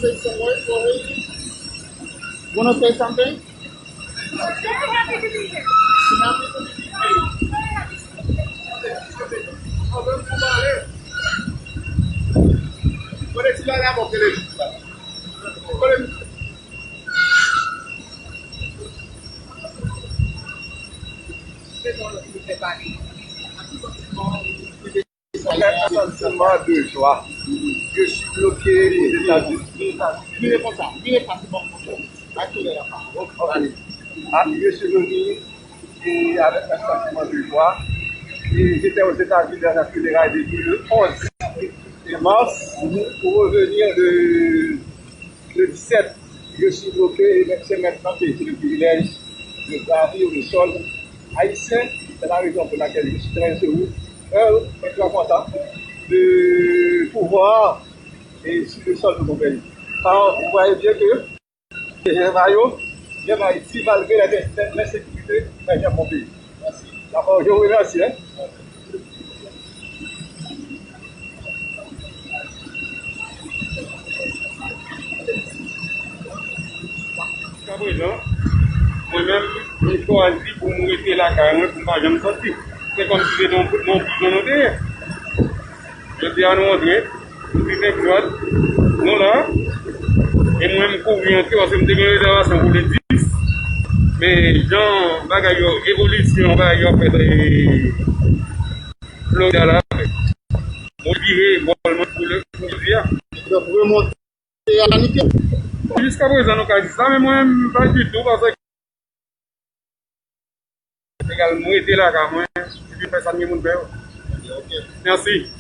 say some words for Haiti? Want to say something? Very happy to be here. Happy to be here. What is that about today? Seulement 2 jours. Je suis bloqué aux États-Unis. Il est comme ça. Il est pas bon. Je suis venu et avec un sentiment de joie. Et j'étais aux États-Unis dans la fédérale depuis le 11 mars pour revenir le 17. Je suis bloqué et c'est maintenant que j'ai le privilège de gravir le sol haïtien. C'est la raison pour laquelle je suis très heureux et très content de pouvoir et sur le sol de mon pays. Alors, vous voyez bien que j'aime Haïti malgré l'insécurité, mais j'aime mon pays. Merci. D'abord, je vous remercie. Jusqu'à présent, moi-même, j'ai choisi pour me rester là carrément pour ne pas jamais sortir. C'est comme si j'étais mon prisonnier. Je dis à nous entrer, je suis exact, non là, et moi-même couvrir entrer parce que je me une réservation pour les 10. Mais genre, bagaille évolution, bagaille en fait, Florida là, motivé, bon, pour le dire. Donc, remonter à la nuit. Jusqu'à présent, nous avons ça, mais moi-même, pas du tout, parce que également, été là, quand moi, je fais ça de mon père. Merci.